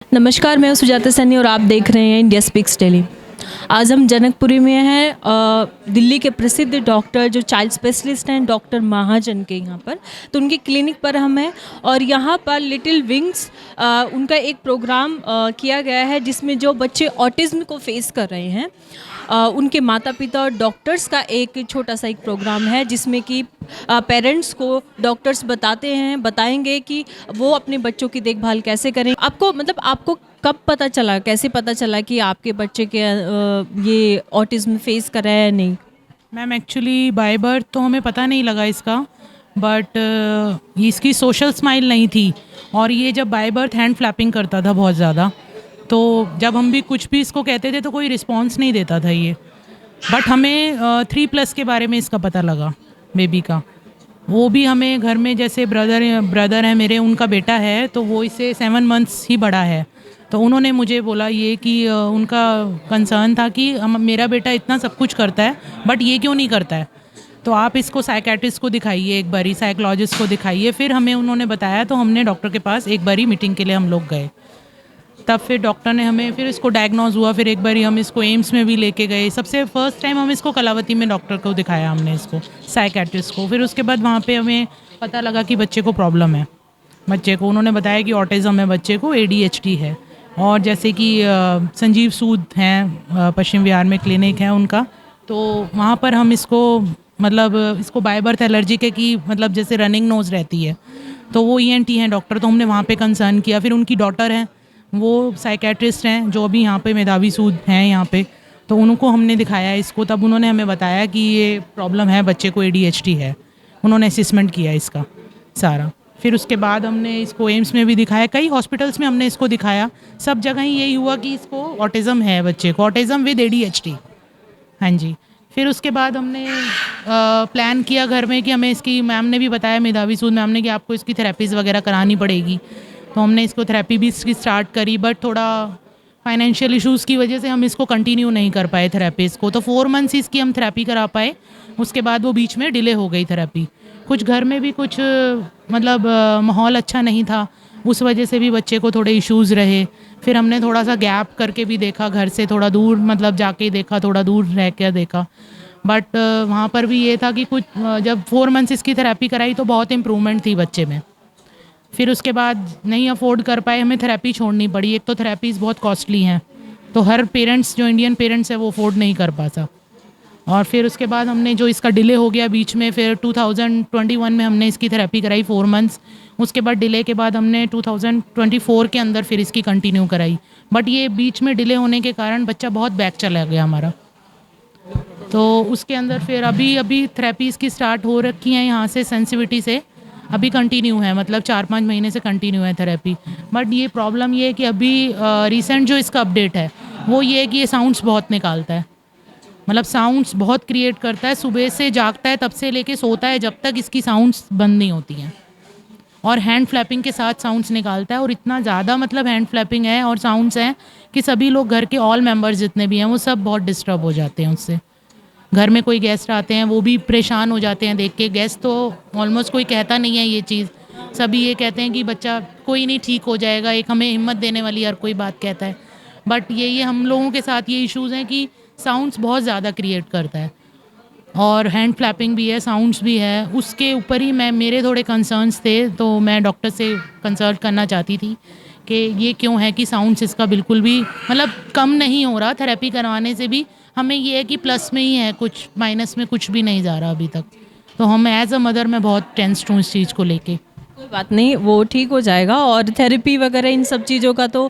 नमस्कार, मैं हूँ सुजाता सैनी और आप देख रहे हैं इंडिया स्पीक्स डेली। आज हम जनकपुरी में हैं, दिल्ली के प्रसिद्ध डॉक्टर जो चाइल्ड स्पेशलिस्ट हैं डॉक्टर महाजन के यहाँ पर। तो उनकी क्लिनिक पर हम हैं और यहाँ पर लिटिल विंग्स उनका एक प्रोग्राम किया गया है जिसमें जो बच्चे ऑटिज़्म को फेस कर रहे हैं उनके माता पिता और डॉक्टर्स का एक छोटा सा एक प्रोग्राम है जिसमें कि पेरेंट्स को डॉक्टर्स बताएंगे कि वो अपने बच्चों की देखभाल कैसे करें। आपको कब पता चला, कैसे पता चला कि आपके बच्चे के ये ऑटिज़्म फेस कर रहा है या नहीं? मैम एक्चुअली बाय बर्थ तो हमें पता नहीं लगा इसका, बट इसकी सोशल स्माइल नहीं थी और ये जब बाय बर्थ हैंड फ्लैपिंग करता था बहुत ज़्यादा, तो जब हम भी कुछ भी इसको कहते थे तो कोई रिस्पॉन्स नहीं देता था ये। बट हमें 3+ के बारे में इसका पता लगा बेबी का। वो भी हमें घर में जैसे ब्रदर है मेरे, उनका बेटा है तो वो इससे 7 मंथ्स ही बड़ा है, तो उन्होंने मुझे बोला ये कि उनका कंसर्न था कि मेरा बेटा इतना सब कुछ करता है बट ये क्यों नहीं करता है, तो आप इसको साइकेट्रिस्ट को दिखाइए, एक बारी साइकोलॉजिस्ट को दिखाइए। फिर हमें उन्होंने बताया तो हमने डॉक्टर के पास एक बारी मीटिंग के लिए हम लोग गए, तब फिर डॉक्टर ने हमें फिर इसको डायग्नोज हुआ। फिर एक बारी हम इसको एम्स में भी लेके गए। सबसे फर्स्ट टाइम हम इसको कलावती में डॉक्टर को दिखाया हमने, इसको साइकेट्रिस्ट को। फिर उसके बाद वहाँ पे हमें पता लगा कि बच्चे को प्रॉब्लम है। बच्चे को उन्होंने बताया कि ऑटिज़म है, बच्चे को ADHD है। और जैसे कि संजीव सूद हैं, पश्चिम विहार में क्लिनिक है उनका, तो वहाँ पर हम इसको इसको बाय बर्थ एलर्जी के की जैसे रनिंग नोज़ रहती है तो वो ENT हैं डॉक्टर, तो हमने वहाँ पे कंसर्न किया। फिर उनकी डॉटर हैं, वो साइकेट्रिस्ट हैं जो अभी यहाँ पे मेधावी सूद हैं यहाँ पे, तो उनको हमने दिखाया इसको। तब उन्होंने हमें बताया कि ये प्रॉब्लम है, बच्चे को ADHD है। उन्होंने असेसमेंट किया इसका सारा। फिर उसके बाद हमने इसको एम्स में भी दिखाया, कई हॉस्पिटल्स में हमने इसको दिखाया। सब जगह ही यही हुआ कि इसको ऑटिज़म है, बच्चे को ऑटिज़म विद ADHD। हाँ जी। फिर उसके बाद हमने प्लान किया घर में कि हमें इसकी, मैम ने भी बताया, मेधावी सूद मैम ने, कि आपको इसकी थेरेपीज़ वगैरह करानी पड़ेगी। तो हमने इसको थेरेपी भी इसकी स्टार्ट करी, बट थोड़ा फाइनेंशियल इश्यूज़ की वजह से हम इसको कंटिन्यू नहीं कर पाए थेरेपीज़ को। तो 4 मंथ्स इसकी हम थेरेपी करा पाए, उसके बाद वो बीच में डिले हो गई थेरेपी। कुछ घर में भी कुछ माहौल अच्छा नहीं था, उस वजह से भी बच्चे को थोड़े इश्यूज़ रहे। फिर हमने थोड़ा सा गैप करके भी देखा, घर से थोड़ा दूर जाके देखा, थोड़ा दूर रह के देखा। बट वहाँ पर भी ये था कि कुछ जब 4 मंथ्स इसकी थेरेपी कराई तो बहुत इम्प्रूवमेंट थी बच्चे में। फिर उसके बाद नहीं अफोर्ड कर पाए, हमें थेरेपी छोड़नी पड़ी। एक तो थेरेपीज़ बहुत कॉस्टली हैं, तो हर पेरेंट्स, जो इंडियन पेरेंट्स है, वो अफोर्ड नहीं कर पाता। और फिर उसके बाद हमने, जो इसका डिले हो गया बीच में, फिर 2021 में हमने इसकी थेरेपी कराई 4 मंथ्स। उसके बाद डिले के बाद हमने 2024 के अंदर फिर इसकी कंटिन्यू कराई। बट ये बीच में डिले होने के कारण बच्चा बहुत बैक चला गया हमारा। तो उसके अंदर फिर अभी थेरेपी इसकी स्टार्ट हो रखी हैं यहाँ से, सेंसिटिविटी से अभी कंटिन्यू है, 4-5 महीने से कंटिन्यू है थेरेपी। बट ये प्रॉब्लम ये है कि अभी रिसेंट जो इसका अपडेट है वो ये है कि ये साउंड्स बहुत निकालता है, साउंड्स बहुत क्रिएट करता है। सुबह से जागता है तब से लेके सोता है जब तक इसकी साउंड्स बंद नहीं होती हैं, और हैंड फ्लैपिंग के साथ साउंड्स निकालता है। और इतना ज़्यादा हैंड फ्लैपिंग है और साउंड्स हैं कि सभी लोग, घर के ऑल मेंबर्स जितने भी हैं, वो सब बहुत डिस्टर्ब हो जाते हैं उससे। घर में कोई गेस्ट आते हैं वो भी परेशान हो जाते हैं देख के। गेस्ट तो ऑलमोस्ट कोई कहता नहीं है ये चीज़, सभी ये कहते हैं कि बच्चा कोई नहीं, ठीक हो जाएगा। एक हमें हिम्मत देने वाली हर कोई बात कहता है। बट ये हम लोगों के साथ ये इश्यूज़ हैं कि साउंड्स बहुत ज़्यादा क्रिएट करता है, और हैंड फ्लैपिंग भी है, साउंड्स भी है। उसके ऊपर ही मेरे थोड़े कंसर्न्स थे, तो मैं डॉक्टर से कंसल्ट करना चाहती थी कि ये क्यों है कि साउंड्स इसका बिल्कुल भी कम नहीं हो रहा। थेरेपी करवाने से भी हमें ये है कि प्लस में ही है, कुछ माइनस में कुछ भी नहीं जा रहा अभी तक। तो हम एज अ मदर मैं बहुत टेंस्ड हूँ इस चीज़ को लेके। कोई बात नहीं, वो ठीक हो जाएगा। और थेरेपी वगैरह इन सब चीज़ों का तो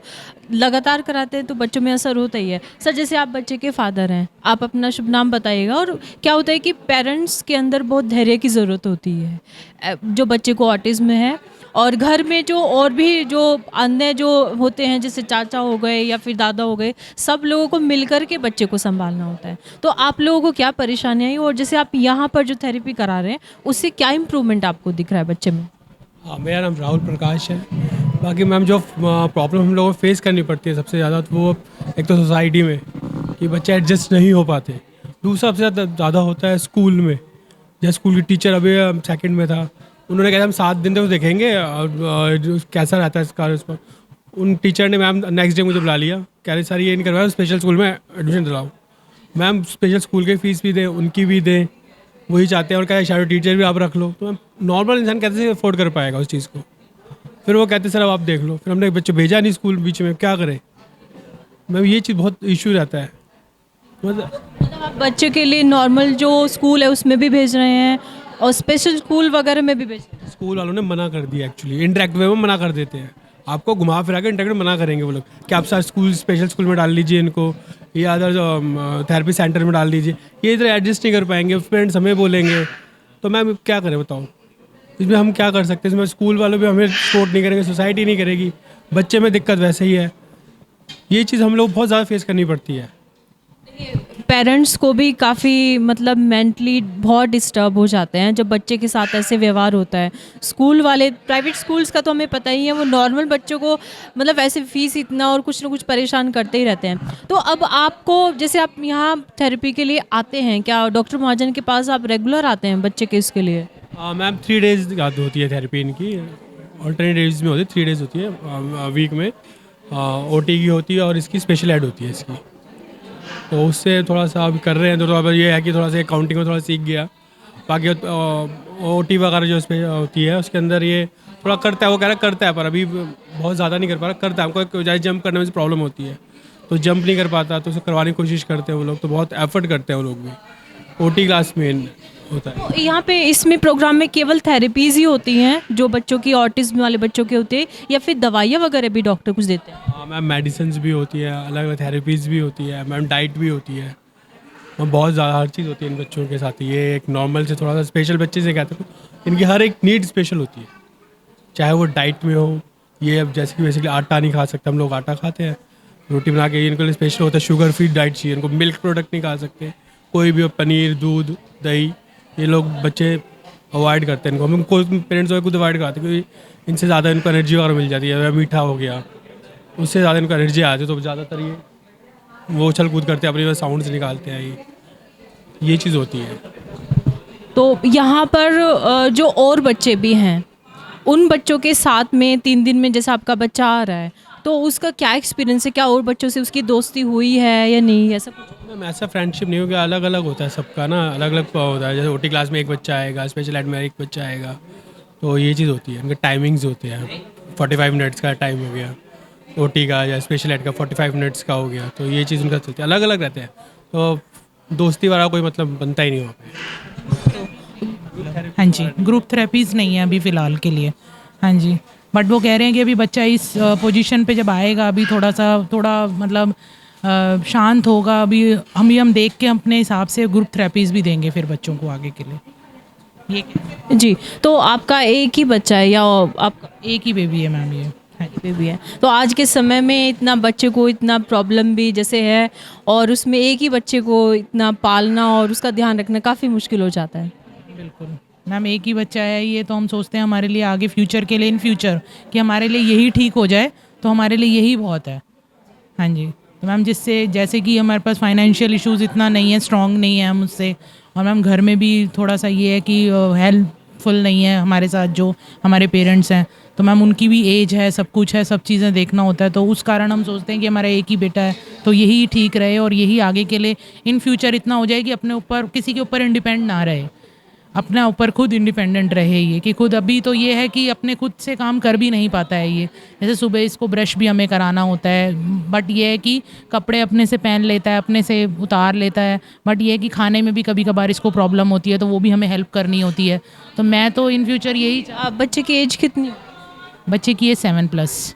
लगातार कराते हैं तो बच्चों में असर होता ही है। सर, जैसे आप बच्चे के फादर हैं, आप अपना शुभ नाम बताइएगा। और क्या होता है कि पेरेंट्स के अंदर बहुत धैर्य की ज़रूरत होती है जो बच्चे को ऑटिज़्म है, और घर में जो और भी जो अन्य जो होते हैं, जैसे चाचा हो गए या फिर दादा हो गए, सब लोगों को मिलकर के बच्चे को संभालना होता है। तो आप लोगों को क्या परेशानियाँ आई, और जैसे आप यहाँ पर जो थेरेपी करा रहे हैं उससे क्या इम्प्रूवमेंट आपको दिख रहा है बच्चे में? हाँ, मेरा नाम राहुल प्रकाश है। बाकी मैम, जो प्रॉब्लम हम लोगों को फेस करनी पड़ती है सबसे ज़्यादा, तो वो एक तो सोसाइटी में कि बच्चे एडजस्ट नहीं हो पाते। दूसरा सबसे ज़्यादा होता है स्कूल में। जैसे स्कूल की टीचर, अभी सेकंड में था, उन्होंने कहा हम 7 दिन तक देखेंगे और कैसा रहता है इसका रिस्पॉन्स। उन टीचर ने मैम नेक्स्ट डे मुझे बुला लिया, कह रहे सर ये नहीं करवाया, स्पेशल स्कूल में एडमिशन दिलाओ। मैम स्पेशल स्कूल की फ़ीस भी दें, उनकी भी दें, वही चाहते हैं, और क्या शैडो टीचर भी आप रख लो। तो मैम नॉर्मल इंसान कैसे अफोर्ड कर पाएगा उस चीज़ को। फिर वो कहते सर अब आप देख लो। फिर हमने बच्चे भेजा नहीं स्कूल, बीच में क्या करें मैम, ये चीज़ बहुत इशू रहता है। मतलब आप बच्चे के लिए नॉर्मल जो स्कूल है उसमें भी भेज रहे हैं और स्पेशल स्कूल वगैरह में भी भेज रहे हैं। स्कूल वालों ने मना कर दिया एक्चुअली, इंटरेक्ट वे में मना कर देते हैं, आपको घुमा फिरा के इंटरेक्ट में मना करेंगे वो लोग कि आप सर स्कूल स्पेशल स्कूल में डाल लीजिए इनको, या अदर थेरेपी सेंटर में डाल दीजिए, ये इधर एडजस्ट नहीं कर पाएंगे, पेरेंट्स हमें बोलेंगे। तो मैम क्या करें बताओ, इसमें हम क्या कर सकते हैं। इसमें स्कूल वालों भी हमें सपोर्ट नहीं करेंगे, सोसाइटी नहीं करेगी, बच्चे में दिक्कत वैसे ही है। ये चीज़ हम लोग बहुत ज़्यादा फेस करनी पड़ती है। पेरेंट्स को भी काफ़ी मतलब मेंटली बहुत डिस्टर्ब हो जाते हैं जब बच्चे के साथ ऐसे व्यवहार होता है। स्कूल वाले, प्राइवेट स्कूल्स का तो हमें पता ही है, वो नॉर्मल बच्चों को मतलब ऐसे फीस इतना और कुछ ना कुछ परेशान करते ही रहते हैं। तो अब आपको, जैसे आप यहाँ थेरेपी के लिए आते हैं, क्या डॉक्टर महाजन के पास आप रेगुलर आते हैं बच्चे के इसके लिए? मैम 3 डेज़ होती है थेरेपी इनकी, ऑल्टरनेट डेज में होती है, 3 डेज़ होती है वीक में। ओटी की होती है और इसकी स्पेशल एड होती है इसकी। तो उससे थोड़ा सा अभी कर रहे हैं, तो अब ये है कि थोड़ा सा अकाउंटिंग में थोड़ा सीख गया। बाकी ओटी वगैरह जो इसमें होती है उसके अंदर ये थोड़ा करता है, वो कह रहा करता है, पर अभी बहुत ज़्यादा नहीं कर पा रहा, करता है। हमको ज़्यादा जंप करने में प्रॉब्लम होती है, तो जंप नहीं कर पाता, तो उसे करवाने की कोशिश करते हैं वो लोग, तो बहुत एफर्ट करते हैं वो लोग भी। ओटी क्लास में होता है। तो यहाँ पे इसमें प्रोग्राम में केवल थेरेपीज़ ही होती हैं जो बच्चों की, ऑटिज्म वाले बच्चों के होते हैं, या फिर दवाइयाँ वगैरह भी डॉक्टर कुछ देते हैं? हाँ मैम, मेडिसिन भी होती है, अलग अलग थेरेपीज़ भी होती है मैम, डाइट भी होती है मैम, बहुत ज़्यादा हर चीज़ होती है इन बच्चों के साथ। ये एक नॉर्मल से थोड़ा सा स्पेशल बच्चे से कहते हैं, इनकी हर एक नीड स्पेशल होती है, चाहे वो डाइट में हो। ये अब जैसे कि बेसिकली आटा नहीं खा सकते, हम लोग आटा खाते हैं, रोटी बना के, इनको लिए स्पेशल होता है शुगर फ्री डाइट चाहिए इनको, मिल्क प्रोडक्ट नहीं खा सकते, कोई भी हो, पनीर, दूध, दही, ये लोग बच्चे अवॉइड करते हैं इनको। हम कोई पेरेंट्स खुद अवॉइड कराते हैं क्योंकि इनसे ज़्यादा इनको एनर्जी वगैरह मिल जाती है, मीठा हो गया उससे ज़्यादा इनको एनर्जी आती है, तो ज़्यादातर ये वो उछल कूद करते हैं, अपने साउंड्स निकालते हैं, ये चीज़ होती है। तो यहाँ पर जो और बच्चे भी हैं, उन बच्चों के साथ में 3 दिन में जैसा आपका बच्चा आ रहा है, तो उसका क्या एक्सपीरियंस है? क्या और बच्चों से उसकी दोस्ती हुई है या नहीं, ऐसा कुछ? मैम ऐसा फ्रेंडशिप नहीं होगा, अलग अलग होता है सबका ना, अलग अलग होता है। जैसे ओटी क्लास में एक बच्चा आएगा, स्पेशल एड में एक बच्चा आएगा, तो ये चीज़ होती है। उनके टाइमिंग्स होते हैं, 45 मिनट्स का टाइम हो गया ओटी का, या स्पेशल एड का 45 मिनट्स का हो गया, तो ये चीज़ उनका चलती है, अलग अलग रहते हैं, तो दोस्ती वाला कोई मतलब बनता ही नहीं वहाँ पे। हाँ जी, ग्रुप थेरेपीज़ नहीं है अभी फ़िलहाल के लिए। हाँ जी, बट वो कह रहे हैं कि अभी बच्चा इस पोजीशन पे जब आएगा, अभी थोड़ा मतलब शांत होगा, अभी हम देख के अपने हिसाब से ग्रुप थेरेपीज़ भी देंगे फिर बच्चों को आगे के लिए। ये जी, तो आपका एक ही बच्चा है या आपका एक ही बेबी है मैम, ये हाँ जी। बेबी है? तो आज के समय में इतना बच्चे को इतना प्रॉब्लम भी जैसे है, और उसमें एक ही बच्चे को इतना पालना और उसका ध्यान रखना काफ़ी मुश्किल हो जाता है। बिल्कुल मैम, एक ही बच्चा है ये, तो हम सोचते हैं हमारे लिए आगे फ्यूचर के लिए, इन फ्यूचर कि हमारे लिए यही ठीक हो जाए, तो हमारे लिए यही बहुत है। हाँ जी, तो मैम जिससे जैसे कि हमारे पास फाइनेंशियल इश्यूज़ इतना नहीं है, स्ट्रॉन्ग नहीं है हम उससे, और मैम घर में भी थोड़ा सा ये है कि हेल्पफुल नहीं है हमारे साथ जो हमारे पेरेंट्स हैं, तो मैम उनकी भी एज है, सब कुछ है, सब चीज़ें देखना होता है, तो उस कारण हम सोचते हैं कि हमारा एक ही बेटा है तो यही ठीक रहे, और यही आगे के लिए इन फ्यूचर इतना हो जाए कि अपने ऊपर किसी के ऊपर इंडिपेंड ना रहे, अपने ऊपर खुद इंडिपेंडेंट रहे। ये कि खुद अभी तो ये है कि अपने खुद से काम कर भी नहीं पाता है ये, जैसे सुबह इसको ब्रश भी हमें कराना होता है, बट ये है कि कपड़े अपने से पहन लेता है, अपने से उतार लेता है, बट ये है कि खाने में भी कभी कभार इसको प्रॉब्लम होती है, तो वो भी हमें हेल्प करनी होती है। तो मैं तो इन फ्यूचर यही बच्चे की एज कितनी? बच्चे की है 7+।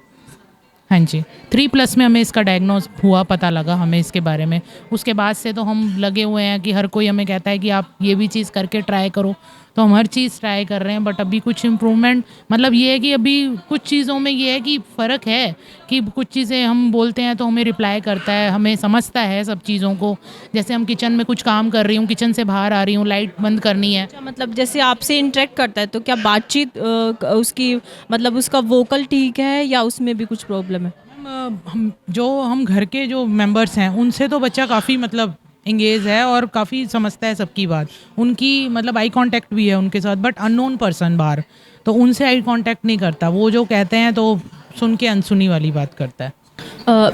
हाँ जी, 3+ में हमें इसका डायग्नोज हुआ, पता लगा हमें इसके बारे में। उसके बाद से तो हम लगे हुए हैं कि हर कोई हमें कहता है कि आप ये भी चीज़ करके ट्राई करो, तो हम हर चीज़ ट्राई कर रहे हैं, बट अभी कुछ इम्प्रूवमेंट मतलब ये है कि अभी कुछ चीज़ों में ये है कि फ़र्क है कि कुछ चीज़ें हम बोलते हैं तो हमें रिप्लाई करता है, हमें समझता है सब चीज़ों को। जैसे हम किचन में कुछ काम कर रही हूँ, किचन से बाहर आ रही हूँ, लाइट बंद करनी है, अच्छा, मतलब जैसे आपसे इंटरेक्ट करता है, तो क्या बातचीत उसकी मतलब उसका वोकल ठीक है या उसमें भी कुछ प्रॉब्लम है? हम घर के जो मेंबर्स हैं उनसे तो बच्चा काफ़ी मतलब इंगेज है और काफ़ी समझता है सबकी बात, उनकी मतलब आई कांटेक्ट भी है उनके साथ, बट अननोन पर्सन बाहर, तो उनसे आई कांटेक्ट नहीं करता, वो जो कहते हैं तो सुन के अनसुनी वाली बात करता है।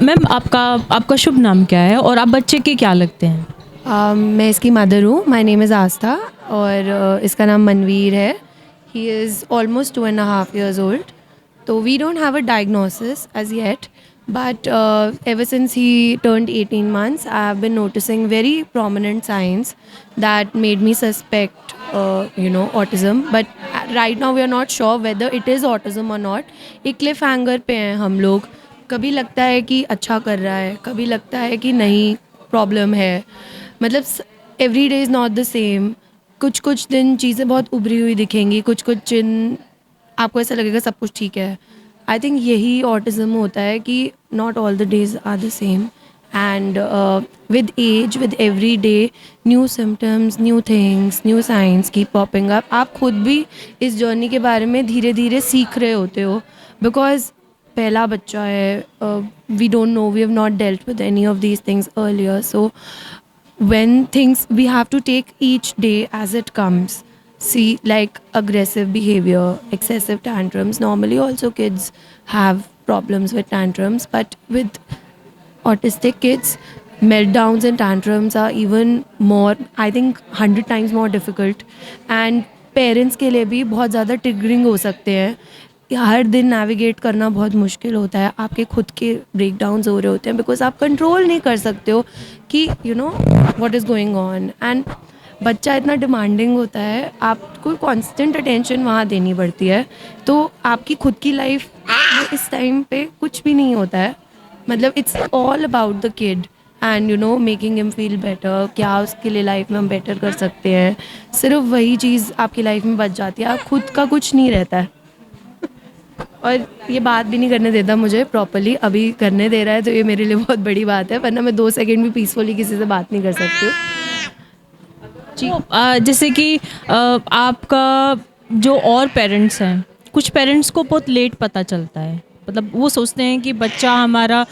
मैम आपका शुभ नाम क्या है और आप बच्चे के क्या लगते हैं? मैं इसकी मदर हूँ। माई नेम इज़ आस्था और इसका नाम मनवीर है। He is almost 2.5 years old. तो we don't have a diagnosis as yet, but ever since he turned 18 months, I have been noticing very prominent signs that made me suspect, autism. But right now we are not sure whether it is autism or not. एक Cliff hanger पे हैं हम लोग। कभी लगता है कि अच्छा कर रहा है, कभी लगता है कि नहीं प्रॉब्लम है। मतलब every day is not the same. कुछ कुछ दिन चीज़ें बहुत उभरी हुई दिखेंगी, कुछ कुछ दिन आपको ऐसा लगेगा सब कुछ ठीक है। आई थिंक यही ऑटिज़म होता है कि not all the days are the same, and with age, with every day new symptoms, new things, new signs keep popping up. आप खुद भी इस जर्नी के बारे में धीरे धीरे सीख रहे होते हो, बिकॉज पहला बच्चा है, we don't know, we have not dealt with any of these things earlier. So when things, we have to take each day as it comes. See, like aggressive behavior, excessive tantrums. Normally also kids have problems with tantrums, but with autistic kids, meltdowns and tantrums are even more, I think 100 times more difficult. And parents के लिए भी बहुत ज़्यादा triggering हो सकते हैं। हर दिन navigate करना बहुत मुश्किल होता है। आपके खुद के ब्रेकडाउन्स हो रहे होते हैं बिकॉज आप कंट्रोल नहीं कर सकते हो कि what is going on. And बच्चा इतना डिमांडिंग होता है, आपको कांस्टेंट अटेंशन वहाँ देनी पड़ती है। तो आपकी खुद की लाइफ इस टाइम पे कुछ भी नहीं होता है। मतलब it's all about the kid and making him feel better. क्या उसके लिए लाइफ में हम बेटर कर सकते हैं, सिर्फ वही चीज़ आपकी लाइफ में बच जाती है। आप खुद का कुछ नहीं रहता है। और ये बात भी नहीं करने देता मुझे प्रॉपर्ली, अभी करने दे रहा है तो ये मेरे लिए बहुत बड़ी बात है, वरना मैं 2 सेकंड भी पीसफुली किसी से बात नहीं कर सकती हूँ। जैसे कि आपका जो और पेरेंट्स हैं, कुछ पेरेंट्स को बहुत लेट पता चलता है। मतलब वो सोचते हैं कि बच्चा हमारा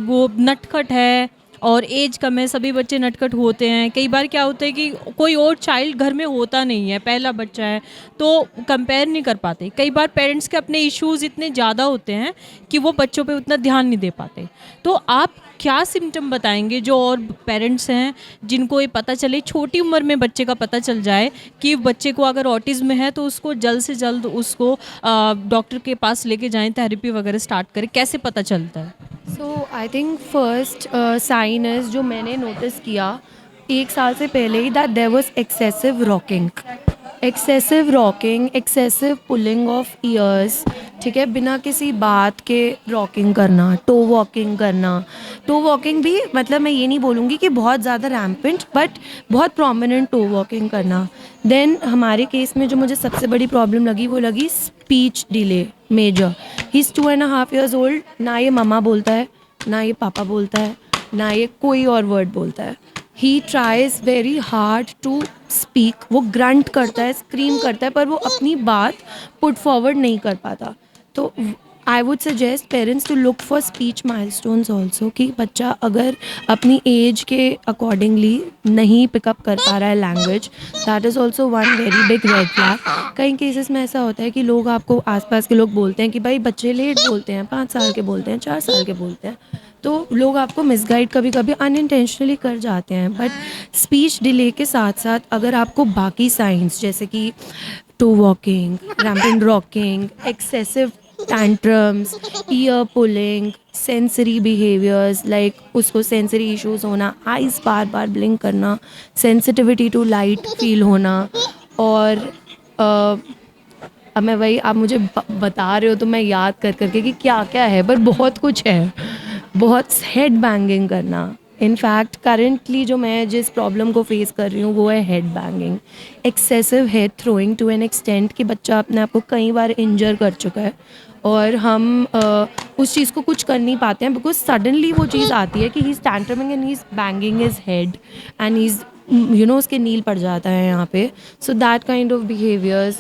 वो नटखट है और एज कम है, सभी बच्चे नटखट होते हैं। कई बार क्या होता है कि कोई और चाइल्ड घर में होता नहीं है, पहला बच्चा है, तो कंपेयर नहीं कर पाते। कई बार पेरेंट्स के अपने इश्यूज़ इतने ज़्यादा होते हैं कि वो बच्चों पे उतना ध्यान नहीं दे पाते। तो आप क्या सिम्टम बताएंगे जो और पेरेंट्स हैं जिनको ये पता चले, छोटी उम्र में बच्चे का पता चल जाए कि बच्चे को अगर ऑटिज़्म है तो उसको जल्द से जल्द उसको डॉक्टर के पास लेके जाएं, थेरेपी वगैरह स्टार्ट करें, कैसे पता चलता है? So I think first sign is जो मैंने नोटिस किया 1 साल से पहले ही, that there was excessive rocking, excessive pulling of ears. ठीक है, बिना किसी बात के रॉकिंग करना, टो वॉकिंग भी, मतलब मैं ये नहीं बोलूँगी कि बहुत ज़्यादा रैम्पेंट, बट बहुत प्रोमिनेंट टो वॉकिंग करना। देन हमारे केस में जो मुझे सबसे बड़ी प्रॉब्लम लगी वो लगी speech delay major. He is 2.5 years old. ना ये मम्मा बोलता है, ना ये पापा बोलता है, ना ये कोई और वर्ड बोलता है। He tries very hard to speak. वो ग्रंट करता है, स्क्रीम करता है, पर वो अपनी बात पुट फॉरवर्ड नहीं कर पाता। तो I would suggest parents to look for speech milestones also, कि बच्चा अगर अपनी एज के अकॉर्डिंगली नहीं पिकअप कर पा रहा है language, that is also one very big red flag. कई केसेस में ऐसा होता है कि लोग आपको, आसपास के लोग बोलते हैं कि भाई बच्चे लेट बोलते हैं, 5 साल के बोलते हैं, 4 साल के बोलते हैं, तो लोग आपको मिसगाइड कभी कभी अनइंटेंशनली कर जाते हैं। बट स्पीच डिले के साथ साथ अगर आपको बाकी साइंस जैसे कि toe walking, rampant rocking, excessive tantrums, ear pulling, sensory behaviours like उसको सेंसरी इश्यूज होना, आइज़ बार बार ब्लिंक करना, सेंसिटिविटी टू लाइट फील होना, और अब मैं वही, आप मुझे बता रहे हो तो मैं याद कर करके कि क्या क्या है, पर बहुत कुछ है। बहुत हेड बैंगिंग करना। इनफैक्ट करेंटली जो मैं जिस प्रॉब्लम को फेस कर रही हूँ वो है head banging, excessive head throwing to an extent कि बच्चा अपने आप को कई बार इंजर कर चुका है और हम उस चीज़ को कुछ कर नहीं पाते हैं बिकॉज सडनली वो चीज़ आती है कि he is tantruming and he is banging his head and he is उसके नील पड़ जाता है यहाँ पे। So that kind of behaviours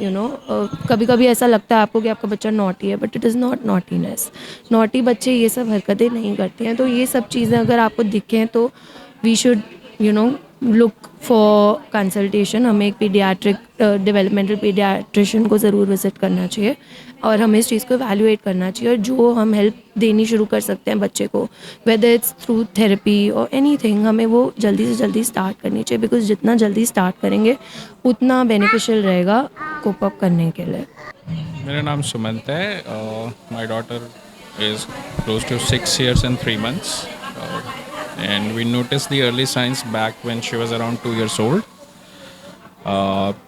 कभी कभी ऐसा लगता है आपको कि आपका बच्चा नॉटी है, but it is not naughtiness. Naughty बच्चे ये सब हरकतें नहीं करते हैं। तो ये सब चीज़ें अगर आपको दिखें तो we should look for consultation. हमें एक पीडियाट्रिक डेवलपमेंटल पीडियाट्रिशियन को ज़रूर विजिट करना चाहिए और हमें इस चीज़ को एवेल्युएट करना चाहिए, और जो हम हेल्प देनी शुरू कर सकते हैं बच्चे को, वेदर इट्स थ्रू थेरेपी और एनीथिंग, हमें वो जल्दी से जल्दी स्टार्ट करनी चाहिए, बिकॉज जितना जल्दी स्टार्ट करेंगे उतना बेनिफिशियल रहेगा कोप अप करने के लिए। मेरा नाम सुमंत है। My daughter is close to 6 years and 3 months, and we noticed the early signs back when she was around 2 years old,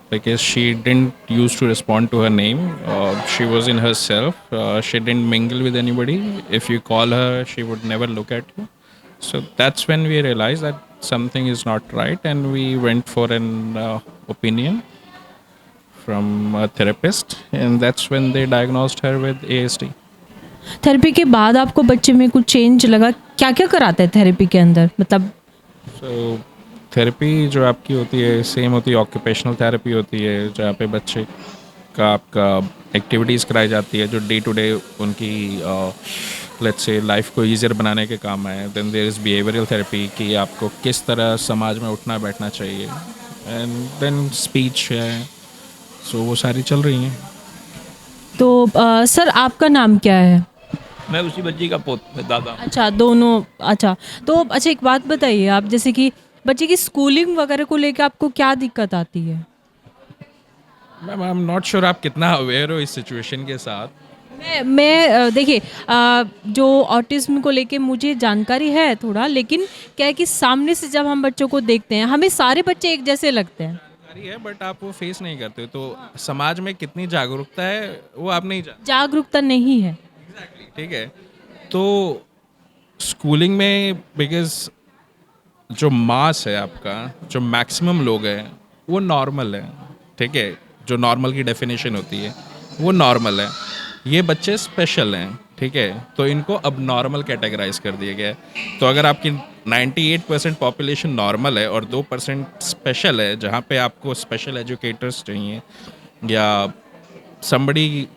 because she didn't used to respond to her name. She was in herself. She didn't mingle with anybody. If you call her, she would never look at you. So that's when we realized that something is not right, and we went for an opinion from a therapist, and that's when they diagnosed her with ASD. Therapy के बाद आपको बच्चे में कुछ change लगा? क्या क्या कराते हैं थेरेपी के अंदर, मतलब? सो थेरेपी जो आपकी होती है सेम होती है, ऑक्यूपेशनल थेरेपी होती है, जहाँ पे बच्चे का आपका एक्टिविटीज़ कराई जाती है जो डे टू डे उनकी लेट्स से लाइफ को ईजियर बनाने के काम आए। Then there is behavioural therapy कि आपको किस तरह समाज में उठना बैठना चाहिए, एंड देन स्पीच है। सो वो सारी चल रही हैं। तो सर आपका नाम क्या है? मैं उसी बच्ची का दादा। अच्छा, दोनों। अच्छा, तो अच्छा एक बात बताइए आप, जैसे कि बच्चे की स्कूलिंग वगैरह को लेकर आपको क्या दिक्कत आती है? Ma'am I am not sure आप कितना अवेयर हो इस सिचुएशन के साथ। मैं देखिए, जो ऑटिज्म को लेके मुझे जानकारी है थोड़ा, लेकिन क्या है कि सामने से जब हम बच्चों को देखते हैं हमें सारे बच्चे एक जैसे लगते हैं। है बट आप वो फेस नहीं करते, तो समाज में कितनी जागरूकता है वो आप नहीं जानते। जागरूकता नहीं है। ठीक है, तो स्कूलिंग में बिकॉज जो मास है आपका, जो मैक्सिमम लोग हैं वो नॉर्मल है। ठीक है, जो नॉर्मल की डेफिनेशन होती है वो नॉर्मल है। ये बच्चे स्पेशल हैं। ठीक है, तो इनको अब नॉर्मल कैटेगराइज कर दिया गया है। तो अगर आपकी 98% पॉपुलेशन नॉर्मल है और 2% स्पेशल है, जहाँ पे आपको स्पेशल एजुकेटर्स चाहिए या समबडी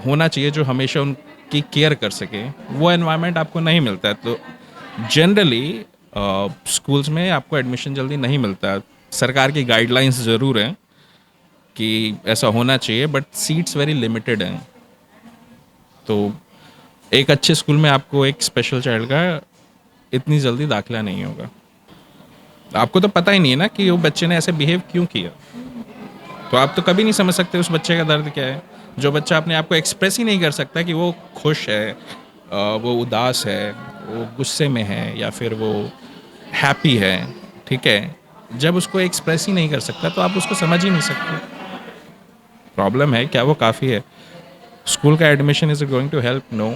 होना चाहिए जो हमेशा उनकी केयर कर सके, वो एनवायरनमेंट आपको नहीं मिलता है। तो जनरली स्कूल्स में आपको एडमिशन जल्दी नहीं मिलता है। सरकार की गाइडलाइंस ज़रूर हैं कि ऐसा होना चाहिए, बट सीट्स वेरी लिमिटेड हैं। तो एक अच्छे स्कूल में आपको एक स्पेशल चाइल्ड का इतनी जल्दी दाखिला नहीं होगा। आपको तो पता ही नहीं है ना कि वो बच्चे ने ऐसे बिहेव क्यों किया, तो आप तो कभी नहीं समझ सकते उस बच्चे का दर्द क्या है। जो बच्चा अपने आप को एक्सप्रेस ही नहीं कर सकता कि वो खुश है, वो उदास है, वो गुस्से में है या फिर वो हैप्पी है। ठीक है, जब उसको एक्सप्रेस ही नहीं कर सकता तो आप उसको समझ ही नहीं सकते। प्रॉब्लम है क्या वो काफ़ी है? स्कूल का admission is going to help? No.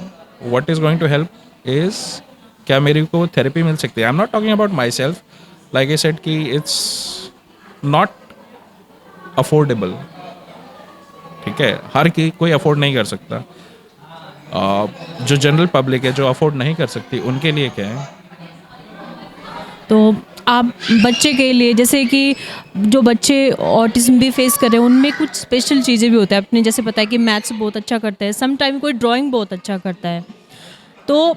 What is going to help is क्या मेरे को थेरेपी मिल सकती है। I am not talking about myself, like I said कि इट्स नॉट अफोर्डेबल। ठीक है, हर कोई अफोर्ड नहीं कर सकता। जो जनरल पब्लिक है जो अफोर्ड नहीं कर सकती उनके लिए क्या है। तो आप बच्चे के लिए, जैसे कि जो बच्चे ऑटिज्म भी फेस कर रहे हैं उनमें कुछ स्पेशल चीज़ें भी होता है अपने, जैसे पता है कि मैथ्स बहुत अच्छा करता है, सम टाइम कोई ड्राइंग बहुत अच्छा करता है। तो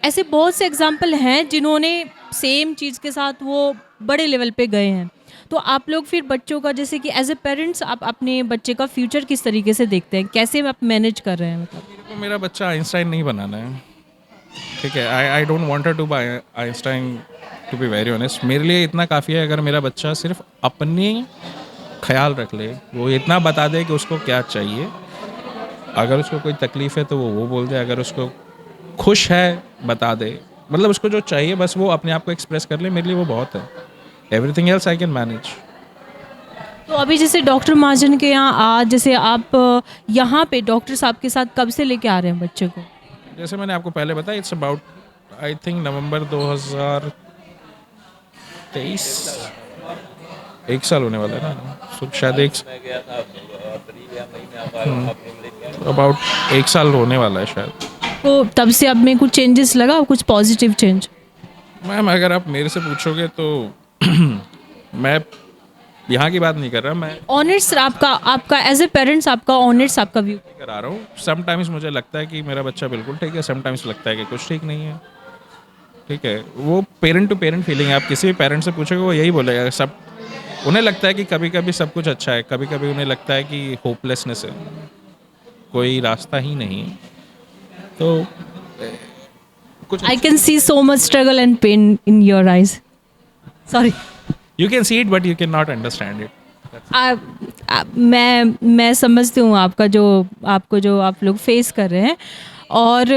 ऐसे बहुत से एग्जाम्पल हैं जिन्होंने सेम चीज़ के साथ वो बड़े लेवल पे गए हैं। तो आप लोग फिर बच्चों का, जैसे कि एज ए पेरेंट्स आप अपने बच्चे का फ्यूचर किस तरीके से देखते हैं, कैसे आप मैनेज कर रहे हैं? मतलब मेरा बच्चा आइंस्टाइन नहीं बनाना है। ठीक है, I don't want to buy Einstein to be very honest. मेरे लिए इतना काफ़ी है अगर मेरा बच्चा सिर्फ अपनी ख्याल रख ले, वो इतना बता दे कि उसको क्या चाहिए। अगर उसको कोई तकलीफ़ है तो वो बोल दे, अगर उसको खुश है बता दे, मतलब उसको जो चाहिए बस वो अपने आप को एक्सप्रेस कर ले, मेरे लिए वो बहुत है। Everything else I can manage. तो अभी जैसे डॉक्टर महाजन के यहाँ आज, जैसे आप यहाँ पे डॉक्टर साहब के साथ कब से लेके आ रहे हैं बच्चे को? जैसे मैंने आपको पहले बताया, it's about I think November 2023, 1 साल होने वाला है ना। so, शायद अबाउट 1 साल होने वाला है शायद। तो तब से अब में कुछ चेंजेस लगा, कुछ पॉजिटिव चेंज? मैम अगर आप मेरे से पूछोगे तो मैं यहाँ की बात नहीं कर रहा, मैं ऑनेस्ट आपका एज ए पेरेंट्स आपका ऑनेस्ट आपका व्यू करा रहा हूँ। समटाइम्स मुझे लगता है कि मेरा बच्चा बिल्कुल ठीक है, समटाइम्स लगता है कि कुछ ठीक नहीं है। ठीक है, वो पेरेंट टू पेरेंट फीलिंग है। आप किसी भी पेरेंट से पूछोगे वो यही बोलेगा। सब उन्हें लगता है कि कभी कभी सब कुछ अच्छा है, कभी कभी उन्हें लगता है कि होपलेसनेस है। कोई रास्ता ही नहीं है। तो कुछ I can see so much struggle and pain in your eyes. Sorry. You can see it but you can not understand it. मैं समझती हूँ आपको जो आप लोग फेस कर रहे हैं, और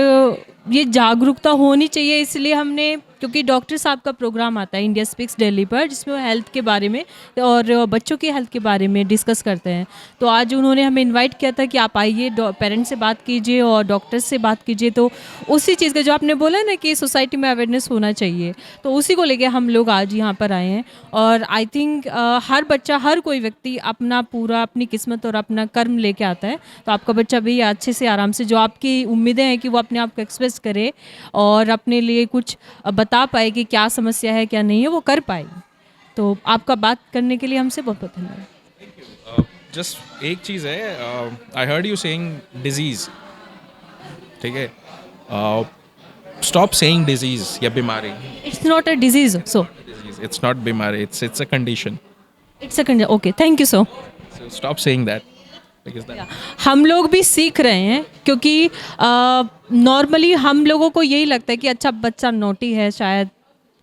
ये जागरूकता होनी चाहिए। इसलिए हमने, क्योंकि डॉक्टर साहब का प्रोग्राम आता है इंडिया स्पीक्स दिल्ली पर, जिसमें वो हेल्थ के बारे में और बच्चों की हेल्थ के बारे में डिस्कस करते हैं। तो आज उन्होंने हमें इनवाइट किया था कि आप आइए, पेरेंट्स से बात कीजिए और डॉक्टर्स से बात कीजिए। तो उसी चीज़ का जो आपने बोला ना कि सोसाइटी में अवेयरनेस होना चाहिए, तो उसी को लेके हम लोग आज यहाँ पर आए हैं। और आई थिंक हर बच्चा, हर कोई व्यक्ति अपनी किस्मत और अपना कर्म लेके आता है। तो आपका बच्चा भी अच्छे से आराम से, जो आपकी उम्मीदें हैं कि वो अपने आप को एक्सप्रेस करे और अपने लिए कुछ बता पाए कि क्या समस्या है क्या नहीं है, वो कर पाए। तो आपका बात करने के लिए हमसे बहुत बहुत धन्यवाद। जस्ट एक चीज़ है, I heard you saying disease, ठीक है, स्टॉप सेइंग डिजीज़ या बीमारी। It's not a disease, so disease, it's not बीमारी, it's a condition. It's a condition. Okay, thank you so. So stop saying that because that हम लोग भी सीख रहे हैं, क्योंकि नॉर्मली हम लोगों को यही लगता है कि अच्छा बच्चा नोटी है, शायद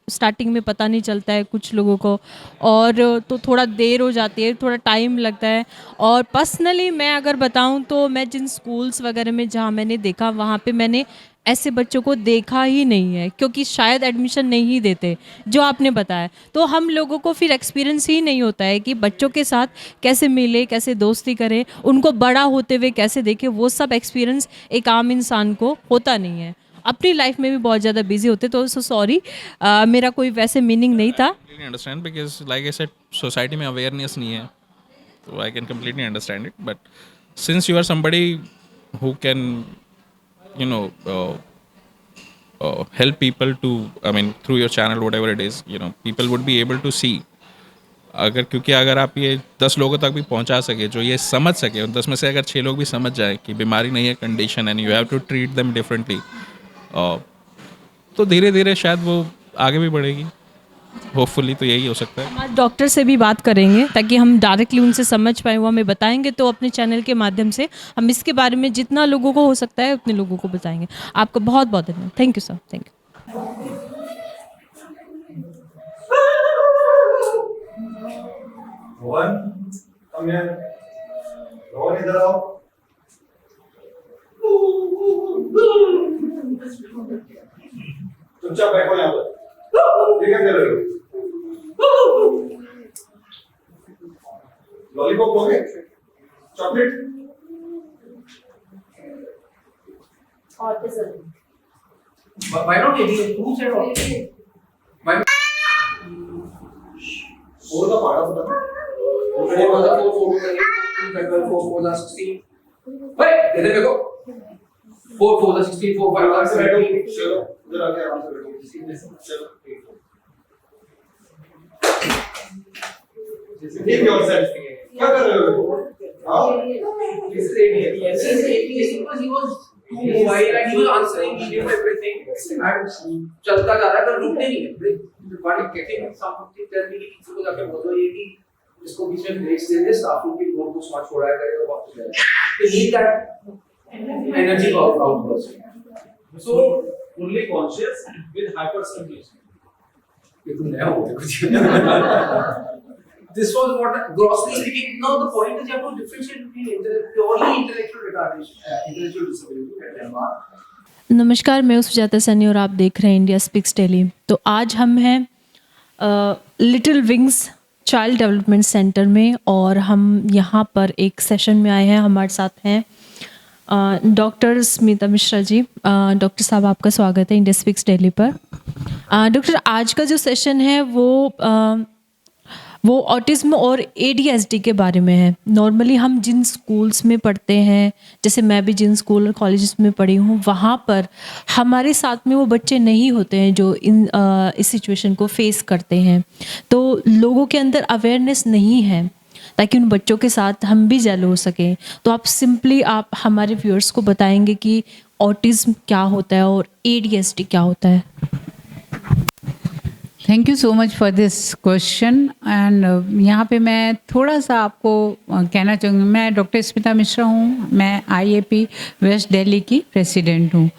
स्टार्टिंग में पता नहीं चलता है कुछ लोगों को, और तो थोड़ा देर हो जाती है, थोड़ा टाइम लगता है। और पर्सनली मैं अगर बताऊं तो मैं जिन स्कूल्स वगैरह में जहां मैंने देखा, वहां पे मैंने ऐसे बच्चों को देखा ही नहीं है, क्योंकि शायद एडमिशन नहीं देते, जो आपने बताया। तो हम लोगों को फिर एक्सपीरियंस ही नहीं होता है कि बच्चों के साथ कैसे मिले, कैसे दोस्ती करें, उनको बड़ा होते हुए कैसे देखें। वो सब एक्सपीरियंस एक आम इंसान को होता नहीं है। अपनी लाइफ में भी बहुत ज़्यादा बिजी होते, तो सॉरी, मेरा कोई वैसे मीनिंग नहीं था। Understand because like I said society में अवेयरनेस नहीं है, तो I can completely understand it. But since you are somebody who can help people to, I mean, through your channel, whatever it is, people would be able to see. क्योंकि अगर आप ये 10 लोगों तक भी पहुंचा सके, जो ये समझ सके, उन 10 में से अगर 6 लोग भी समझ जाए कि बीमारी नहीं है, condition, and you have to treat them differently, तो धीरे धीरे शायद वो आगे भी बढ़ेगी। होपफुली तो यही हो सकता है। हम आज डॉक्टर से भी बात करेंगे ताकि हम डायरेक्टली उनसे समझ पाएँ, वो हमें बताएंगे। तो अपने चैनल के माध्यम से हम इसके बारे में जितना लोगों को हो सकता है उतने लोगों को बताएंगे। आपका बहुत बहुत धन्यवाद। Thank you sir, thank you. Rohan, come here. Rohan इधर आओ। चुपचाप बैठो यहाँ पर। ये क्या कर रहे हो? लॉलीपॉप लोगे? Chocolate? Why not eat? Who said all? Why? Four का पारा होता है। 4 was a 4, 4 was a 8, 4 was a 16. Wait, इधर देखो। 4 was a 16, 4 आराम was से a बैठो। 17. चलो, इधर आके आराम से बैठो। चलो, Keep yourself. क्या कर रहे हो? हाँ? This is 8 years. This is 8 years because he was too mobile and he was answering, he knew everything. And चलता जा रहा है, पर रुकते नहीं है। But getting something tell me कि किसी को जाके बोलो ये कि इसको बीच में ब्रेक्स दे दे, स्टाफ रूम की नोट कुछ मत छोड़ा करे और वापस जाए। They need that energy outburst. So only conscious with hyperstimulation. ये तुम नया हो गया कुछ। This was what, grossly speaking, no, the point is you have to differentiate between purely intellectual retardation, intellectual disability and MR. नमस्कार, मैं सुजाता सैनी और आप देख रहे हैं इंडिया स्पीक्स टेली। तो आज हम हैं little wings child development centre में, और हम यहाँ पर एक सेशन में आए हैं। हमारे साथ हैं डॉक्टर स्मिता मिश्रा जी। डॉक्टर साहब, आपका स्वागत है इंडिया स्पीक्स टेली पर। डॉक्टर, आज का जो सेशन है वो ऑटिज्म और ADHD के बारे में है। नॉर्मली हम जिन स्कूल्स में पढ़ते हैं, जैसे मैं भी जिन स्कूल और कॉलेजेस में पढ़ी हूँ, वहाँ पर हमारे साथ में वो बच्चे नहीं होते हैं जो इस सिचुएशन को फेस करते हैं। तो लोगों के अंदर अवेयरनेस नहीं है ताकि उन बच्चों के साथ हम भी जेल हो सकें। तो आप हमारे व्यूअर्स को बताएंगे कि ऑटिज्म क्या होता है और ADHD क्या होता है। Thank you so much for this question and यहाँ पे मैं थोड़ा सा आपको कहना चाहूँगी। मैं डॉक्टर स्मिता मिश्रा हूँ, मैं IAP वेस्ट दिल्ली की प्रेसिडेंट हूँ।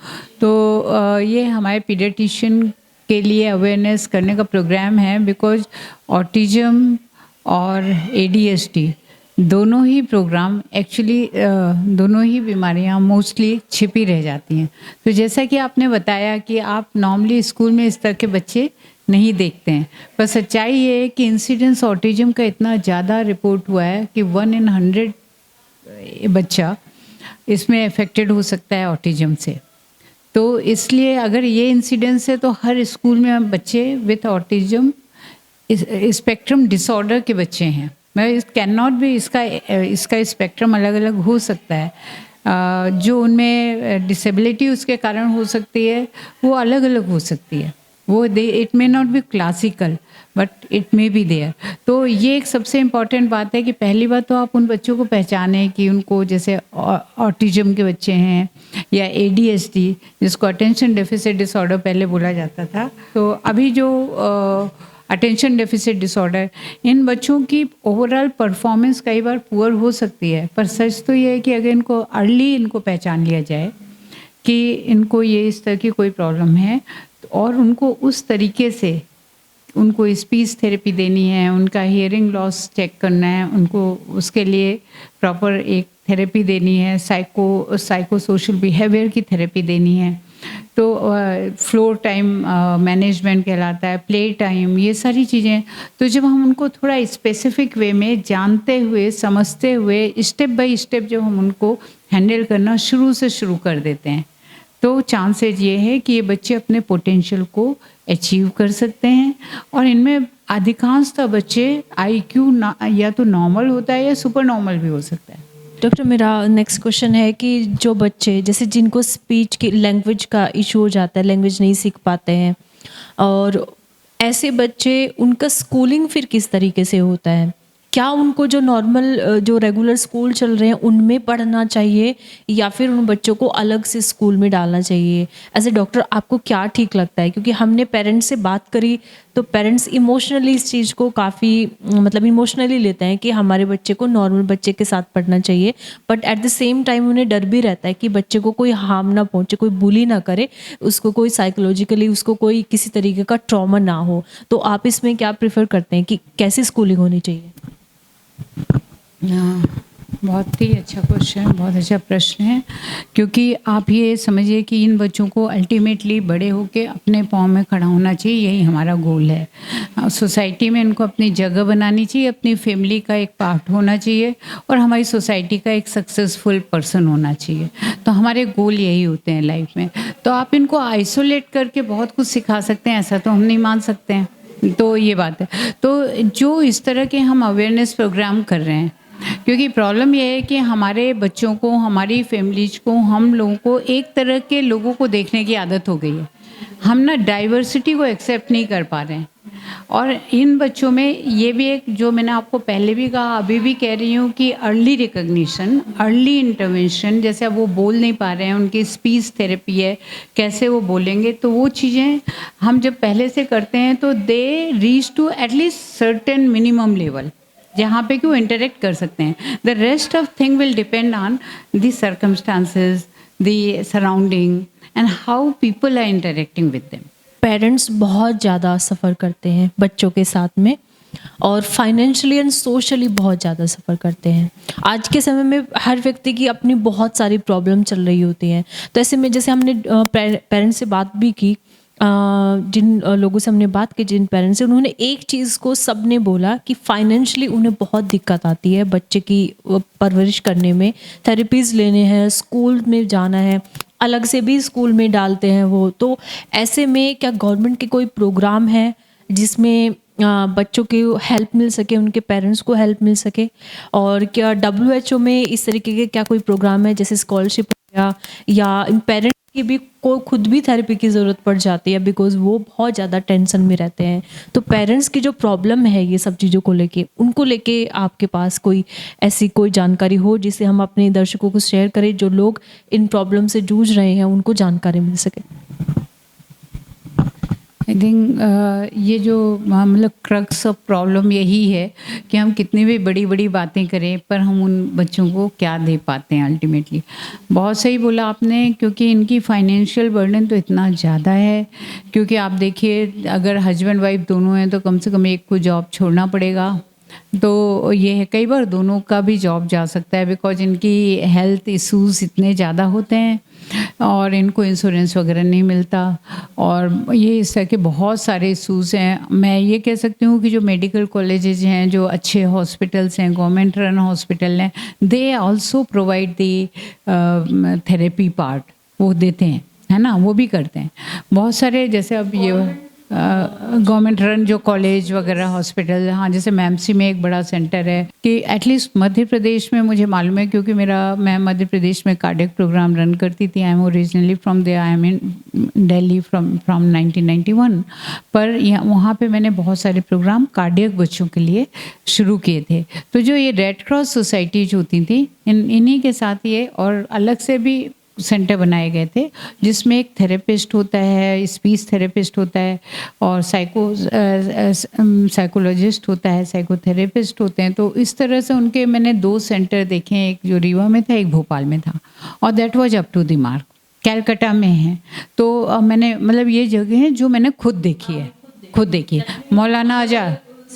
तो ये हमारे पीडियाट्रिशियन के लिए अवेयरनेस करने का प्रोग्राम है, बिकॉज ऑटिज़म और ADHD दोनों ही प्रोग्राम एक्चुअली दोनों ही बीमारियां मोस्टली छिपी रह जाती हैं। तो जैसा कि आपने बताया कि आप नॉर्मली स्कूल में इस तरह के बच्चे नहीं देखते हैं, पर सच्चाई ये है कि इंसिडेंस ऑटिज़म का इतना ज़्यादा रिपोर्ट हुआ है कि 1 in 100 बच्चा इसमें अफेक्टेड हो सकता है ऑटिज़म से। तो इसलिए अगर ये इंसिडेंस है तो हर स्कूल में बच्चे विथ ऑटिज़म स्पेक्ट्रम डिसऑर्डर के बच्चे हैं। मैं कैन नॉट भी इसका स्पेक्ट्रम अलग अलग हो सकता है। जो उनमें डिसेबिलिटी उसके कारण हो सकती है वो अलग अलग हो सकती है। वो it may not be classical but it may be there. तो ये एक सबसे इम्पॉर्टेंट बात है कि पहली बात तो आप उन बच्चों को पहचानें कि उनको जैसे ऑटिज़म के बच्चे हैं या ADHD जिसको अटेंशन डेफिसिट डिसऑर्डर पहले बोला जाता था, तो अभी जो अटेंशन डेफिसिट डिसऑर्डर, इन बच्चों की ओवरऑल परफॉर्मेंस कई बार पुअर हो सकती है। पर सच तो ये है कि अगर इनको अर्ली इनको पहचान लिया जाए कि इनको ये इस तरह की कोई प्रॉब्लम है और उनको उस तरीके से उनको स्पीच थेरेपी देनी है, उनका हियरिंग लॉस चेक करना है, उनको उसके लिए प्रॉपर एक थेरेपी देनी है, साइको सोशल बिहेवियर की थेरेपी देनी है। तो फ्लोर टाइम मैनेजमेंट कहलाता है, प्ले टाइम, ये सारी चीज़ें। तो जब हम उनको थोड़ा स्पेसिफिक वे में जानते हुए समझते हुए स्टेप बाय स्टेप जब हम उनको हैंडल करना शुरू कर देते हैं तो चांसेज ये है कि ये बच्चे अपने पोटेंशियल को अचीव कर सकते हैं। और इनमें अधिकांशतः बच्चे IQ या तो नॉर्मल होता है या सुपर नॉर्मल भी हो सकता है। डॉक्टर, मेरा नेक्स्ट क्वेश्चन है कि जो बच्चे जैसे जिनको स्पीच की लैंग्वेज का इशू हो जाता है, लैंग्वेज नहीं सीख पाते हैं, और ऐसे बच्चे उनका स्कूलिंग फिर किस तरीके से होता है? क्या उनको जो नॉर्मल जो रेगुलर स्कूल चल रहे हैं उनमें पढ़ना चाहिए या फिर उन बच्चों को अलग से स्कूल में डालना चाहिए? एज ए डॉक्टर आपको क्या ठीक लगता है? क्योंकि हमने पेरेंट्स से बात करी तो पेरेंट्स इमोशनली इस चीज़ को काफ़ी मतलब इमोशनली लेते हैं कि हमारे बच्चे को नॉर्मल बच्चे के साथ पढ़ना चाहिए, but at the same time उन्हें डर भी रहता है कि बच्चे को कोई हार्म ना पहुँचे, कोई बुली ना करे, उसको कोई साइकोलॉजिकली उसको कोई किसी तरीके का ट्रॉमा ना हो। तो आप इसमें क्या प्रेफर करते हैं कि कैसी स्कूलिंग होनी चाहिए? बहुत ही अच्छा क्वेश्चन, बहुत अच्छा प्रश्न है। क्योंकि आप ये समझिए कि इन बच्चों को अल्टीमेटली बड़े होकर अपने पाँव में खड़ा होना चाहिए, यही हमारा गोल है। सोसाइटी में इनको अपनी जगह बनानी चाहिए, अपनी फैमिली का एक पार्ट होना चाहिए और हमारी सोसाइटी का एक सक्सेसफुल पर्सन होना चाहिए। तो हमारे गोल यही होते हैं लाइफ में। तो आप इनको आइसोलेट करके बहुत कुछ सिखा सकते हैं ऐसा तो हम नहीं मान सकते हैं। तो ये बात है। तो जो इस तरह के हम अवेयरनेस प्रोग्राम कर रहे हैं, क्योंकि प्रॉब्लम यह है कि हमारे बच्चों को, हमारी फैमिलीज को, हम लोगों को एक तरह के लोगों को देखने की आदत हो गई है। हम ना डाइवर्सिटी को एक्सेप्ट नहीं कर पा रहे हैं। और इन बच्चों में ये भी एक, जो मैंने आपको पहले भी कहा, अभी भी कह रही हूँ कि अर्ली रिकग्निशन, अर्ली इंटरवेंशन, जैसे अब वो बोल नहीं पा रहे हैं, उनकी स्पीच थेरेपी है, कैसे वो बोलेंगे, तो वो चीज़ें हम जब पहले से करते हैं तो they reach to at least certain minimum level जहाँ पे कि वो इंटरेक्ट कर सकते हैं। The rest of thing will depend on the circumstances, the surrounding and how people are interacting with them. Parents बहुत ज़्यादा सफ़र करते हैं बच्चों के साथ में, और फाइनेंशियली एंड सोशली बहुत ज़्यादा सफ़र करते हैं। आज के समय में हर व्यक्ति की अपनी बहुत सारी प्रॉब्लम चल रही होती हैं। तो ऐसे में जैसे हमने पेरेंट्स से बात भी की, जिन लोगों से हमने बात की, जिन पेरेंट्स से, उन्होंने एक चीज़ को सबने बोला कि फाइनेंशियली उन्हें बहुत दिक्कत आती है बच्चे की परवरिश करने में। थेरेपीज़ लेने हैं, स्कूल में जाना है, अलग से भी स्कूल में डालते हैं वो। तो ऐसे में क्या गवर्नमेंट के कोई प्रोग्राम है जिसमें बच्चों की हेल्प मिल सके, उनके पेरेंट्स को हेल्प मिल सके? और क्या WHO में इस तरीके के क्या कोई प्रोग्राम है, जैसे स्कॉलरशिप या पेरेंट्स की भी को खुद भी थेरेपी की ज़रूरत पड़ जाती है बिकॉज वो बहुत ज़्यादा टेंशन में रहते हैं? तो पेरेंट्स की जो प्रॉब्लम है ये सब चीज़ों को लेके, उनको लेके आपके पास कोई ऐसी कोई जानकारी हो जिसे हम अपने दर्शकों को शेयर करें, जो लोग इन प्रॉब्लम से जूझ रहे हैं उनको जानकारी मिल सके? आई थिंक ये जो मतलब क्रक्स ऑफ प्रॉब्लम यही है कि हम कितनी भी बड़ी बड़ी बातें करें पर हम उन बच्चों को क्या दे पाते हैं अल्टीमेटली। बहुत सही बोला आपने, क्योंकि इनकी फाइनेंशियल बर्डन तो इतना ज़्यादा है, क्योंकि आप देखिए अगर हस्बैंड वाइफ दोनों हैं तो कम से कम एक को जॉब छोड़ना पड़ेगा। तो ये है, कई बार दोनों का भी जॉब जा सकता है बिकॉज इनकी हेल्थ इश्यूज इतने ज़्यादा होते हैं और इनको इंश्योरेंस वगैरह नहीं मिलता, और ये इस तरह के बहुत सारे इश्यूज हैं। मैं ये कह सकती हूँ कि जो मेडिकल कॉलेजेस हैं, जो अच्छे हॉस्पिटल्स हैं, गवर्नमेंट रन हॉस्पिटल हैं, they also provide the therapy part, वो देते हैं, है ना, वो भी करते हैं। बहुत सारे जैसे अब ये गवर्नमेंट रन जो कॉलेज वगैरह हॉस्पिटल, हाँ, जैसे मैमसी में एक बड़ा सेंटर है कि एटलीस्ट मध्य प्रदेश में मुझे मालूम है, क्योंकि मैं मध्य प्रदेश में कार्डियक प्रोग्राम रन करती थी। I am originally from they, I am in Delhi from 1991। पर वहाँ पे मैंने बहुत सारे प्रोग्राम कार्डियक बच्चों के लिए शुरू किए थे। तो जो ये रेड क्रॉस सोसाइटीज होती थी, इन्हीं के साथ ये और अलग से भी सेंटर बनाए गए थे, जिसमें एक थेरेपिस्ट होता है, स्पीच थेरेपिस्ट होता है, और साइकोलॉजिस्ट होता है, साइकोथेरेपिस्ट होते हैं। तो इस तरह से उनके मैंने 2 सेंटर देखे हैं, एक जो रीवा में था, एक भोपाल में था, और that was up to the mark. Calcutta में है, तो मैंने मतलब ये जगह हैं जो मैंने खुद देखी है।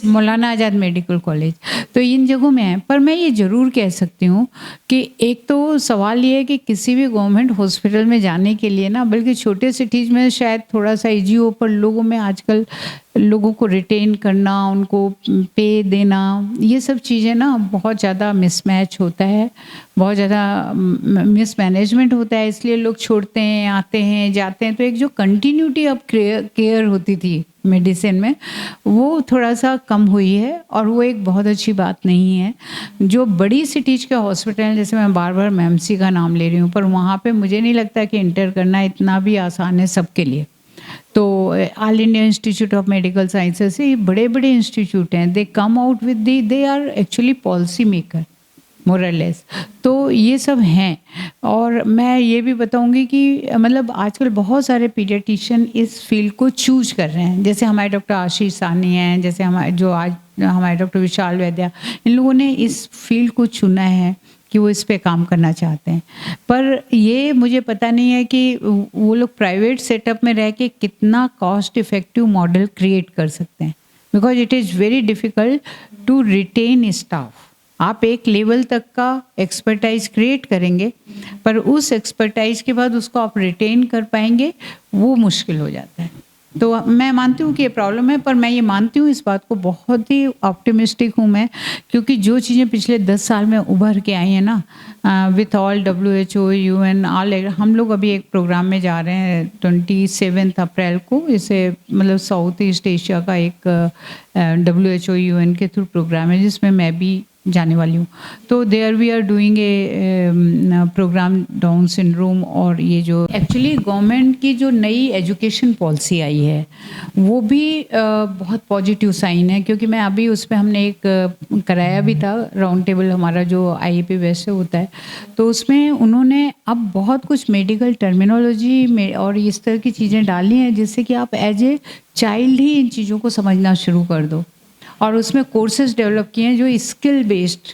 मौलाना आज़ाद मेडिकल कॉलेज, तो इन जगहों में है। पर मैं ये ज़रूर कह सकती हूँ कि एक तो सवाल ये है कि किसी भी गवर्नमेंट हॉस्पिटल में जाने के लिए ना, बल्कि छोटे सिटीज़ में शायद थोड़ा सा ईजी हो, पर लोगों में आजकल लोगों को रिटेन करना, उनको पे देना, ये सब चीज़ें ना बहुत ज़्यादा मिसमैच होता है, बहुत ज़्यादा मिसमैनेजमेंट होता है, इसलिए लोग छोड़ते हैं, आते हैं, जाते हैं। तो एक जो कंटिन्यूटी ऑफ केयर होती थी मेडिसिन में, वो थोड़ा सा कम हुई है, और वो एक बहुत अच्छी बात नहीं है। जो बड़ी सिटीज़ के हॉस्पिटल हैं, जैसे मैं बार बार मैमसी का नाम ले रही हूँ, पर वहाँ पे मुझे नहीं लगता कि इंटर करना इतना भी आसान है सबके लिए। तो all India institute of medical sciences, ये बड़े बड़े इंस्टीट्यूट हैं, they come out with they are actually policy maker more or less. तो ये सब हैं। और मैं ये भी बताऊंगी कि मतलब आजकल बहुत सारे पीडियाट्रिशियन इस फील्ड को चूज कर रहे हैं, जैसे हमारे डॉक्टर आशीष साहनी हैं, जैसे हमारे डॉक्टर विशाल वैद्या, इन लोगों ने इस फील्ड को चुना है कि वो इस पे काम करना चाहते हैं। पर ये मुझे पता नहीं है कि वो लोग प्राइवेट सेटअप में रह के कितना कॉस्ट इफ़ेक्टिव मॉडल क्रिएट कर सकते हैं, because it is very difficult to retain staff. आप एक लेवल तक का एक्सपर्टाइज क्रिएट करेंगे, पर उस एक्सपर्टाइज के बाद उसको आप रिटेन कर पाएंगे, वो मुश्किल हो जाता है। तो मैं मानती हूँ कि ये प्रॉब्लम है, पर मैं ये मानती हूँ, इस बात को बहुत ही ऑप्टिमिस्टिक हूँ मैं, क्योंकि जो चीज़ें पिछले 10 साल में उभर के आई हैं ना, with all WHO, UN, all, हम लोग अभी एक प्रोग्राम में जा रहे हैं 27 अप्रैल को, इसे मतलब साउथ ईस्ट एशिया का एक WHO UN के थ्रू प्रोग्राम है, जिसमें मैं भी जाने वाली हूँ। तो there we are doing a programme Down syndrome, और ये जो एक्चुअली गवर्नमेंट की जो नई एजुकेशन पॉलिसी आई है, वो भी बहुत पॉजिटिव साइन है, क्योंकि मैं अभी उस पर हमने एक कराया भी था राउंड टेबल, हमारा जो IAP वेस्ट से होता है, तो उसमें उन्होंने अब बहुत कुछ मेडिकल टर्मिनोलॉजी में और इस तरह की चीज़ें डाली हैं, जिससे कि आप एज ए चाइल्ड ही इन चीज़ों को समझना शुरू कर दो। और उसमें कोर्सेज डेवलप किए हैं जो स्किल बेस्ड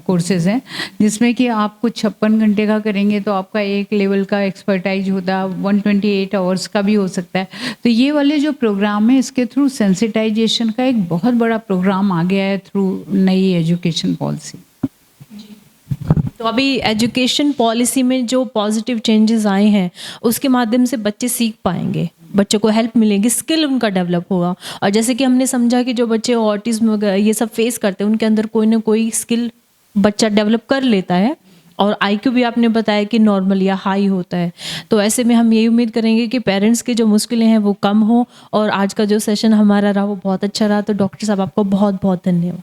कोर्सेज हैं, जिसमें कि आप कुछ 56 घंटे का करेंगे तो आपका एक लेवल का एक्सपर्टाइज होता है, 128 आवर्स का भी हो सकता है। तो ये वाले जो प्रोग्राम है, इसके थ्रू सेंसिटाइजेशन का एक बहुत बड़ा प्रोग्राम आ गया है थ्रू नई एजुकेशन पॉलिसी। तो अभी एजुकेशन पॉलिसी में जो पॉजिटिव चेंजेस आए हैं, उसके माध्यम से बच्चे सीख पाएंगे, बच्चों को हेल्प मिलेगी, स्किल उनका डेवलप होगा। और जैसे कि हमने समझा कि जो बच्चे ऑटिज्म वगैरह ये सब फेस करते हैं, उनके अंदर कोई ना कोई स्किल बच्चा डेवलप कर लेता है, और IQ भी आपने बताया कि नॉर्मल या हाई होता है। तो ऐसे में हम यही उम्मीद करेंगे कि पेरेंट्स की जो मुश्किलें हैं वो कम हो। और आज का जो सेशन हमारा रहा वो बहुत अच्छा रहा। तो डॉक्टर साहब, आपको बहुत बहुत धन्यवाद।